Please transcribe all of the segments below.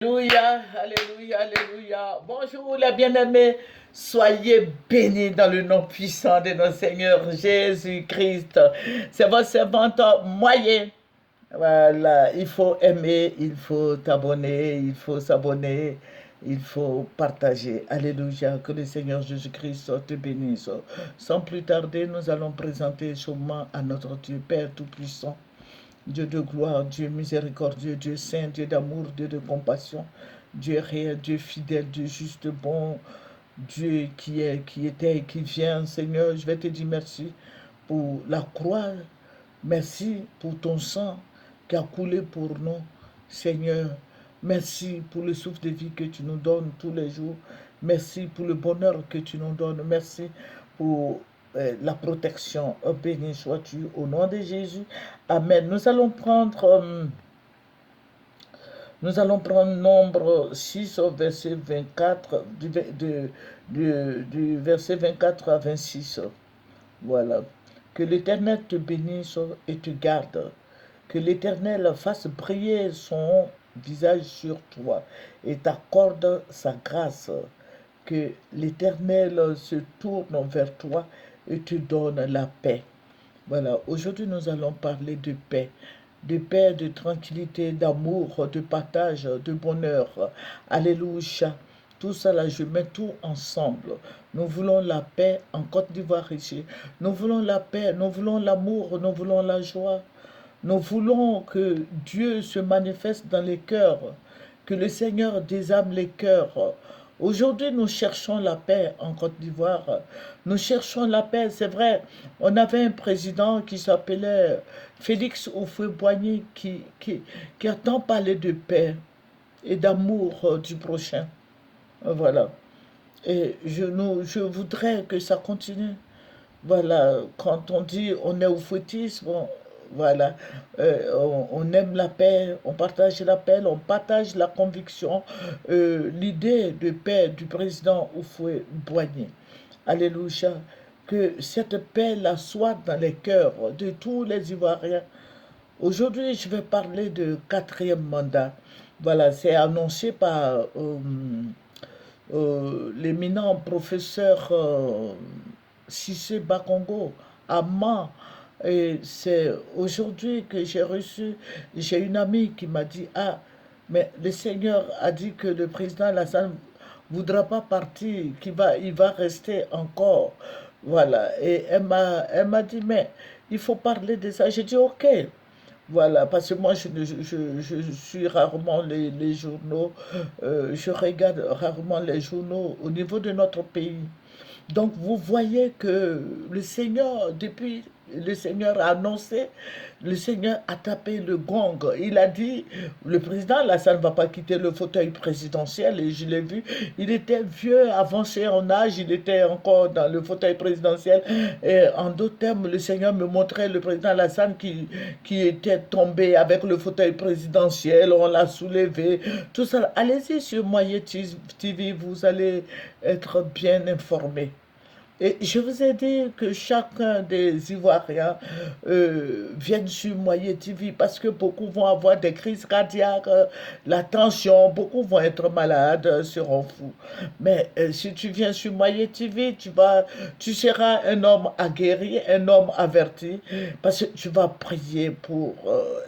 Alléluia, alléluia, alléluia. Bonjour les bien-aimés, soyez bénis dans le nom puissant de notre Seigneur Jésus-Christ. C'est votre servante moyen. Voilà, il faut aimer, il faut t'abonner, il faut s'abonner, il faut partager. Alléluia, que le Seigneur Jésus-Christ te bénisse. Sans plus tarder, nous allons présenter chaudement à notre Dieu Père Tout-Puissant. Dieu de gloire, Dieu miséricordieux, Dieu saint, Dieu d'amour, Dieu de compassion, Dieu réel, Dieu fidèle, Dieu juste, bon, Dieu qui est, qui était et qui vient. Seigneur, je vais te dire merci pour la croix, merci pour ton sang qui a coulé pour nous, Seigneur. Merci pour le souffle de vie que tu nous donnes tous les jours. Merci pour le bonheur que tu nous donnes. Merci pour la protection. Oh, béni sois-tu au nom de Jésus. Amen. Nous allons prendre Nombre 6 au verset 24, du verset 24 à 26. Voilà. Que l'Éternel te bénisse et te garde. Que l'Éternel fasse briller son visage sur toi et t'accorde sa grâce. Que l'Éternel se tourne vers toi et te donne la paix. Voilà, aujourd'hui nous allons parler de paix, de tranquillité, d'amour, de partage, de bonheur. Alléluia. Tout ça là, je mets tout ensemble. Nous voulons la paix en Côte d'Ivoire ici. Nous voulons la paix, nous voulons l'amour, nous voulons la joie. Nous voulons que Dieu se manifeste dans les cœurs, que le Seigneur désarme les cœurs. Aujourd'hui, nous cherchons la paix en Côte d'Ivoire. Nous cherchons la paix, c'est vrai. On avait un président qui s'appelait Félix Houphouët-Boigny qui a tant parlé de paix et d'amour du prochain. Voilà. Et je voudrais que ça continue. Voilà, quand on dit on est au foutisme, voilà, on aime la paix, on partage la conviction, l'idée de paix du président Houphouët-Boigny. Alléluia. Que cette paix-là soit dans les cœurs de tous les Ivoiriens. Aujourd'hui, je vais parler de quatrième mandat. Voilà, c'est annoncé par l'éminent professeur Cissé Bakongo à Mans. Et c'est aujourd'hui que j'ai une amie qui m'a dit, ah, mais le Seigneur a dit que le président Alassane ne voudra pas partir, il va rester encore. Voilà. Et elle m'a dit, mais il faut parler de ça. J'ai dit, ok. Voilà, parce que moi, je suis rarement les journaux, je regarde rarement les journaux au niveau de notre pays. Donc, vous voyez que le Seigneur, depuis le Seigneur a annoncé, le Seigneur a tapé le gong. Il a dit, le président Alassane ne va pas quitter le fauteuil présidentiel, et je l'ai vu, il était vieux, avancé en âge, il était encore dans le fauteuil présidentiel. Et en d'autres termes, le Seigneur me montrait le président Alassane qui était tombé avec le fauteuil présidentiel, on l'a soulevé, tout ça. Allez-y sur Moyen TV, vous allez être bien informés. Et je vous ai dit que chacun des Ivoiriens vienne sur Moyen TV parce que beaucoup vont avoir des crises cardiaques, la tension, beaucoup vont être malades, seront fous. Mais si tu viens sur Moyen TV, tu seras un homme aguerri, un homme averti, parce que tu vas prier pour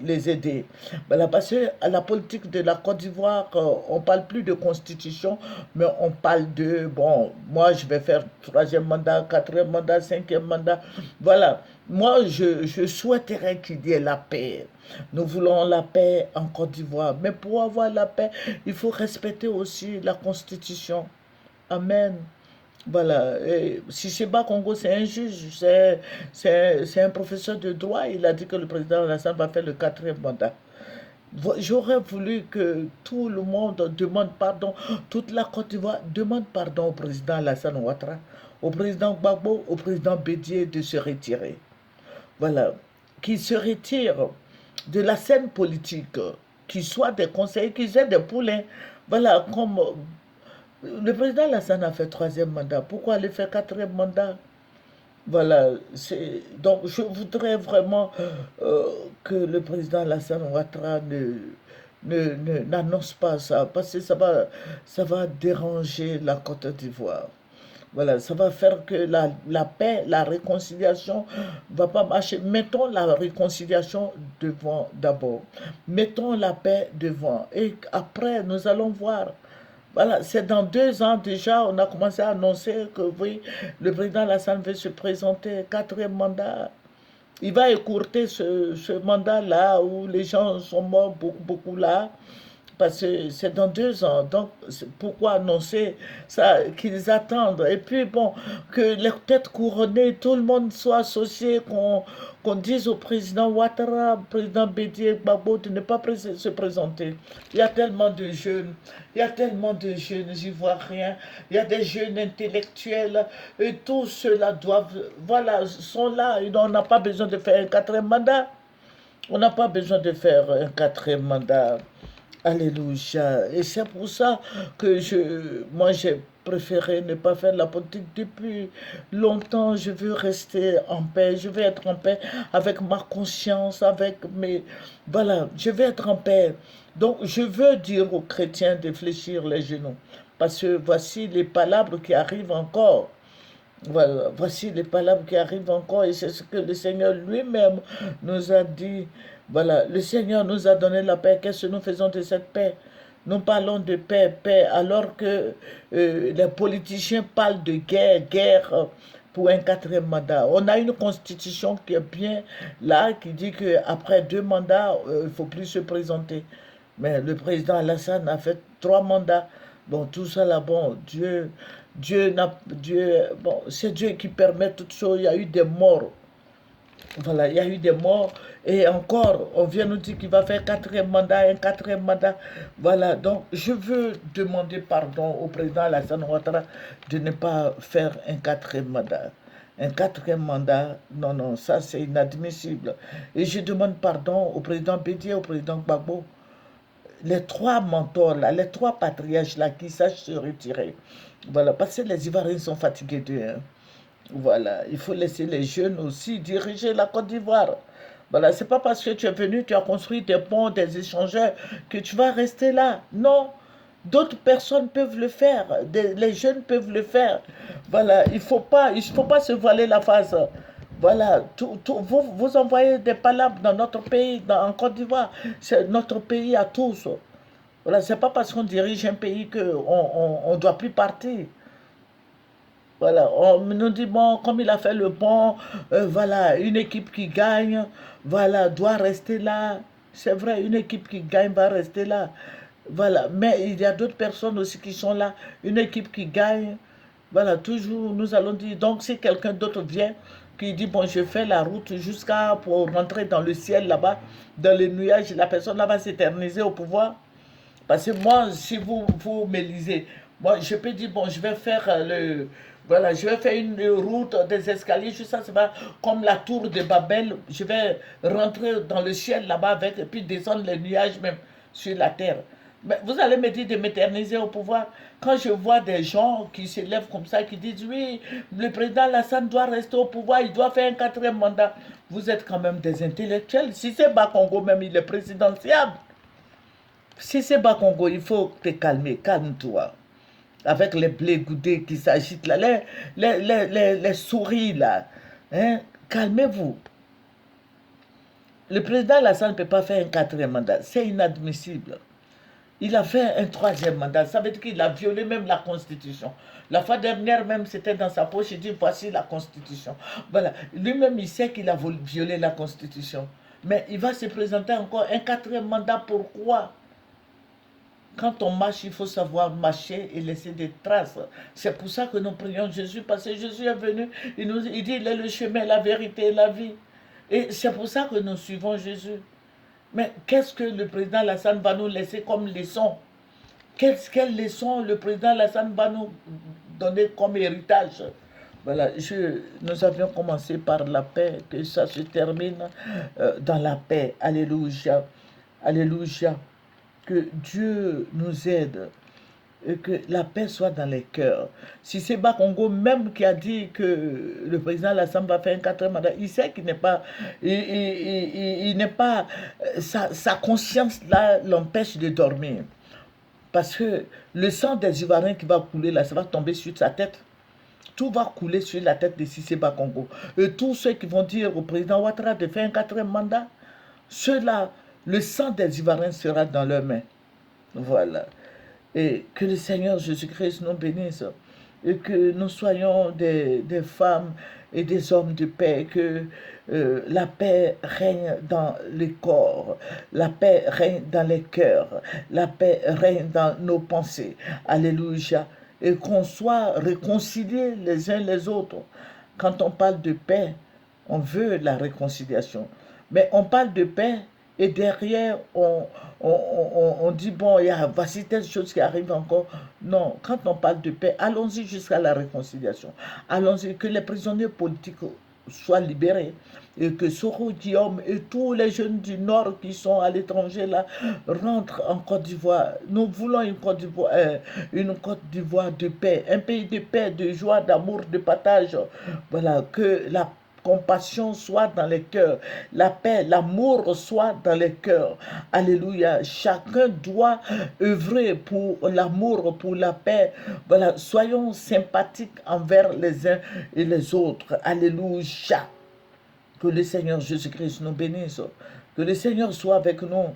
les aider. Voilà, parce que à la politique de la Côte d'Ivoire, on parle plus de constitution, mais on parle de, bon, moi je vais faire troisième mandat, quatrième mandat, cinquième mandat. Voilà. Moi, je souhaiterais qu'il y ait la paix. Nous voulons la paix en Côte d'Ivoire. Mais pour avoir la paix, il faut respecter aussi la Constitution. Amen. Voilà. Et Siseba Congo, c'est un juge, c'est un professeur de droit. Il a dit que le président Alassane va faire le quatrième mandat. J'aurais voulu que tout le monde demande pardon, toute la Côte d'Ivoire demande pardon au président Alassane Ouattara, au président Gbagbo, au président Bédié de se retirer. Voilà, qu'il se retire de la scène politique, qu'il soit des conseillers, qu'ils aient des poulains. Voilà, comme le président Alassane a fait troisième mandat, pourquoi aller faire quatrième mandat? Voilà, donc je voudrais vraiment que le président Alassane Ouattara n'annonce pas ça, parce que ça va déranger la Côte d'Ivoire. Voilà, ça va faire que la paix, la réconciliation va pas marcher. Mettons la réconciliation devant d'abord. Mettons la paix devant. Et après, nous allons voir. Voilà, c'est dans 2 ans déjà, on a commencé à annoncer que oui, le président Alassane veut se présenter, quatrième mandat. Il va écourter ce mandat-là où les gens sont morts beaucoup, beaucoup là, parce que c'est dans 2 ans. Donc, pourquoi annoncer ça, qu'ils attendent? Et puis, bon, que les têtes couronnées, tout le monde soit associé, qu'on dise au président Ouattara, au président Bédié Gbagbo de ne pas se présenter. Il y a tellement de jeunes, il y a tellement de jeunes ivoiriens, il y a des jeunes intellectuels, et tous ceux-là doivent, voilà, sont là. Et on n'a pas besoin de faire un quatrième mandat. On n'a pas besoin de faire un quatrième mandat. Alléluia. Et c'est pour ça que moi, j'ai préféré ne pas faire la politique depuis longtemps. Je veux rester en paix. Je veux être en paix avec ma conscience, avec mes... Voilà, je veux être en paix. Donc, je veux dire aux chrétiens de fléchir les genoux. Parce que voici les palabres qui arrivent encore. Voilà, voici les palabres qui arrivent encore et c'est ce que le Seigneur lui-même nous a dit. Voilà, le Seigneur nous a donné la paix. Qu'est-ce que nous faisons de cette paix? Nous parlons de paix, paix, alors que les politiciens parlent de guerre, guerre pour un quatrième mandat. On a une constitution qui est bien là, qui dit qu'après 2 mandats, il ne faut plus se présenter. Mais le président Alassane a fait 3 mandats. Bon, tout ça là, bon, bon, c'est Dieu qui permet toutes choses. Il y a eu des morts. Voilà, il y a eu des morts. Et encore, on vient nous dire qu'il va faire quatrième mandat, un quatrième mandat. Voilà, donc je veux demander pardon au président Alassane Ouattara de ne pas faire un quatrième mandat. Un quatrième mandat, non, non, ça c'est inadmissible. Et je demande pardon au président Bédier, au président Gbagbo, les 3 mentors là, les 3 patriarches là qui sachent se retirer. Voilà, parce que les Ivoiriens sont fatigués d'eux, hein. Voilà, il faut laisser les jeunes aussi diriger la Côte d'Ivoire. Voilà, c'est pas parce que tu es venu, tu as construit des ponts, des échangeurs, que tu vas rester là. Non, d'autres personnes peuvent le faire, les jeunes peuvent le faire. Voilà, il faut pas se voiler la face. Voilà, vous envoyez des palabres dans notre pays, en Côte d'Ivoire. C'est notre pays à tous. Voilà, c'est pas parce qu'on dirige un pays qu'on on doit plus partir. Voilà, on nous dit, bon, comme il a fait le bon, voilà, une équipe qui gagne, voilà, doit rester là. C'est vrai, une équipe qui gagne va rester là. Voilà, mais il y a d'autres personnes aussi qui sont là. Une équipe qui gagne, voilà, toujours, nous allons dire, donc si quelqu'un d'autre vient, qui dit, bon, je fais la route jusqu'à pour rentrer dans le ciel là-bas, dans les nuages, la personne là va s'éterniser au pouvoir. Parce que moi, si vous m'élisez, moi, je peux dire, bon, je vais faire voilà, je vais faire une route des escaliers, juste ça, c'est pas comme la tour de Babel. Je vais rentrer dans le ciel là-bas avec, et puis descendre les nuages même sur la terre. Mais vous allez me dire de m'éterniser au pouvoir. Quand je vois des gens qui s'élèvent comme ça, qui disent, oui, le président Alassane doit rester au pouvoir, il doit faire un quatrième mandat. Vous êtes quand même des intellectuels. Si c'est Bakongo même, il est présidentiable. Si c'est bas Congo, il faut te calmer, calme-toi. Avec les blés goudés qui s'agitent là, les souris là. Hein? Calmez-vous. Le président Alassane ne peut pas faire un quatrième mandat. C'est inadmissible. Il a fait un troisième mandat. Ça veut dire qu'il a violé même la Constitution. La fois dernière même, c'était dans sa poche. Il dit, voici la Constitution. Voilà. Lui-même, il sait qu'il a violé la Constitution. Mais il va se présenter encore un quatrième mandat. Pourquoi? Quand on marche, il faut savoir marcher et laisser des traces. C'est pour ça que nous prions Jésus, parce que Jésus est venu, il dit, il est le chemin, la vérité et la vie. Et c'est pour ça que nous suivons Jésus. Mais qu'est-ce que le président Alassane va nous laisser comme leçon? Quelle leçon le président Alassane va nous donner comme héritage? Voilà, nous avions commencé par la paix, que ça se termine dans la paix. Alléluia. Alléluia. Que Dieu nous aide et que la paix soit dans les cœurs. Si c'est Bakongo même qui a dit que le président Alassane va faire un quatrième mandat, il sait qu'il n'est pas, il n'est pas, sa conscience là l'empêche de dormir. Parce que le sang des Ivoiriens qui va couler là, ça va tomber sur sa tête. Tout va couler sur la tête de Cissé Bakongo. Et tous ceux qui vont dire au président Ouattara de faire un quatrième mandat, ceux-là, le sang des Ivoiriens sera dans leurs mains. Voilà. Et que le Seigneur Jésus-Christ nous bénisse. Et que nous soyons des femmes et des hommes de paix. Que la paix règne dans les corps. La paix règne dans les cœurs. La paix règne dans nos pensées. Alléluia. Et qu'on soit réconciliés les uns les autres. Quand on parle de paix, on veut la réconciliation. Mais on parle de paix et derrière, on dit, bon, voici telle chose qui arrive encore. Non, quand on parle de paix, allons-y jusqu'à la réconciliation. Allons-y, que les prisonniers politiques soient libérés et que Soro Guillaume et tous les jeunes du Nord qui sont à l'étranger là rentrent en Côte d'Ivoire. Nous voulons une Côte d'Ivoire de paix, un pays de paix, de joie, d'amour, de partage. Voilà, que la compassion soit dans les cœurs, la paix, l'amour soit dans les cœurs. Alléluia. Chacun doit œuvrer pour l'amour, pour la paix. Voilà, soyons sympathiques envers les uns et les autres. Alléluia. Que le Seigneur Jésus-Christ nous bénisse. Que le Seigneur soit avec nous.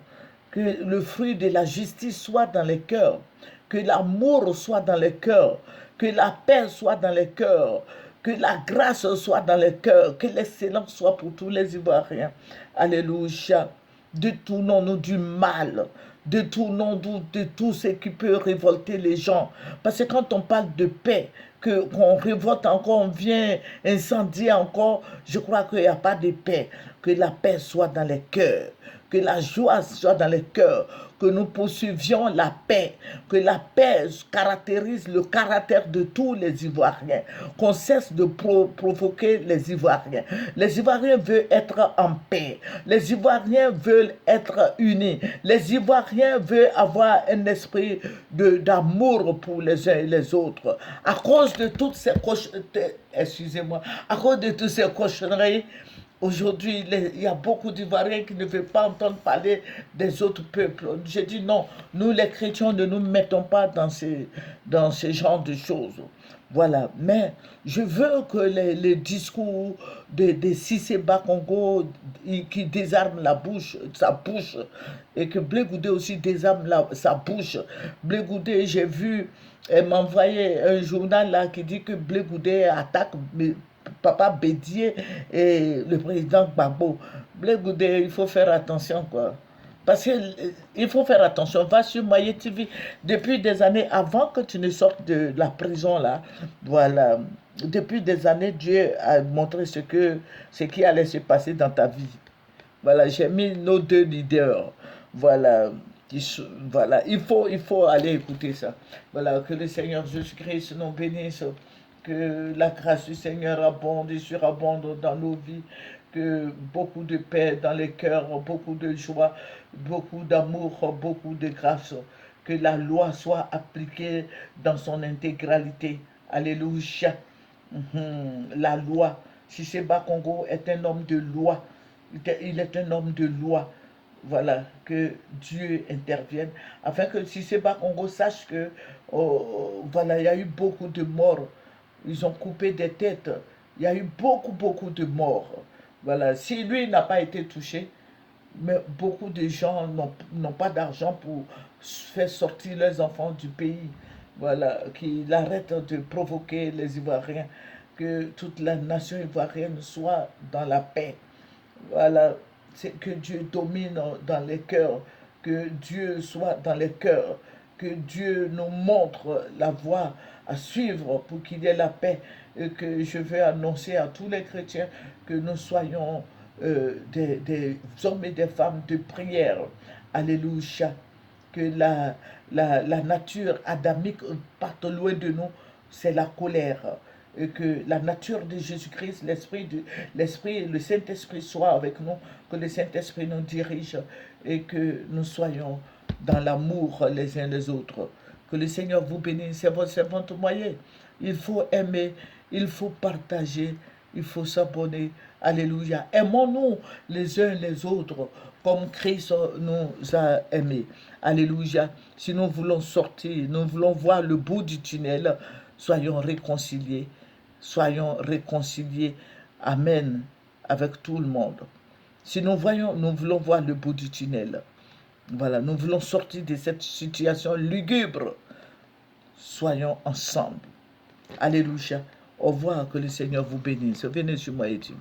Que le fruit de la justice soit dans les cœurs. Que l'amour soit dans les cœurs. Que la paix soit dans les cœurs. Que la grâce soit dans les cœurs. Que l'excellence soit pour tous les Ivoiriens. Alléluia. Détournons-nous du mal. Détournons-nous de tout ce qui peut révolter les gens. Parce que quand on parle de paix, qu'on révolte encore, on vient incendier encore, je crois qu'il n'y a pas de paix. Que la paix soit dans les cœurs. Que la joie soit dans les cœurs. Que nous poursuivions la paix. Que la paix caractérise le caractère de tous les Ivoiriens. Qu'on cesse de provoquer les Ivoiriens. Les Ivoiriens veulent être en paix. Les Ivoiriens veulent être unis. Les Ivoiriens veulent avoir un esprit d'amour pour les uns et les autres. À cause de toutes ces excusez-moi, à cause de toutes ces cochonneries, aujourd'hui, il y a beaucoup d'Ivoiriens qui ne veulent pas entendre parler des autres peuples. J'ai dit non, nous les chrétiens ne nous mettons pas dans ce genre de choses. Voilà, mais je veux que les discours de Cissé Bakongo qui désarme sa bouche, et que Blé Goudé aussi désarme sa bouche. Blé Goudé, j'ai vu, elle m'a envoyé un journal là qui dit que Blé Goudé attaque Papa Bédier et le président Gbagbo. Blé Goudé, il faut faire attention, quoi. Parce qu'il faut faire attention. Va sur Maye TV. Depuis des années, avant que tu ne sortes de la prison, là, voilà. Depuis des années, Dieu a montré ce qui allait se passer dans ta vie. Voilà, j'ai mis nos deux leaders. Voilà. Voilà, il faut aller écouter ça. Voilà, que le Seigneur Jésus-Christ nous bénisse. Que la grâce du Seigneur abonde et surabonde dans nos vies. Que beaucoup de paix dans les cœurs, beaucoup de joie, beaucoup d'amour, beaucoup de grâce. Que la loi soit appliquée dans son intégralité. Alléluia. La loi. Cissé Bakongo est un homme de loi. Il est un homme de loi. Voilà, que Dieu intervienne, afin que Cissé Bakongo sache que, voilà, il y a eu beaucoup de morts. Ils ont coupé des têtes. Il y a eu beaucoup de morts. Voilà, si lui n'a pas été touché, mais beaucoup de gens n'ont pas d'argent pour faire sortir leurs enfants du pays. Voilà, qu'il arrête de provoquer les Ivoiriens, que toute la nation ivoirienne soit dans la paix. Voilà, c'est que Dieu domine dans les cœurs, que Dieu soit dans les cœurs, que Dieu nous montre la voie à suivre pour qu'il y ait la paix, et que je veux annoncer à tous les chrétiens que nous soyons des hommes et des femmes de prière. Alléluia. Que la nature adamique parte loin de nous, c'est la colère. Et que la nature de Jésus-Christ, l'Esprit, le Saint-Esprit soit avec nous, que le Saint-Esprit nous dirige et que nous soyons dans l'amour les uns les autres. Que le Seigneur vous bénisse. C'est votre moyen. Il faut aimer, il faut partager, il faut s'abonner. Alléluia. Aimons-nous les uns les autres comme Christ nous a aimés. Alléluia. Si nous voulons sortir, nous voulons voir le bout du tunnel, soyons réconciliés. Soyons réconciliés. Amen. Avec tout le monde. Si nous voulons voir le bout du tunnel. Voilà, nous voulons sortir de cette situation lugubre. Soyons ensemble. Alléluia. Au revoir, que le Seigneur vous bénisse. Venez sur moi et tu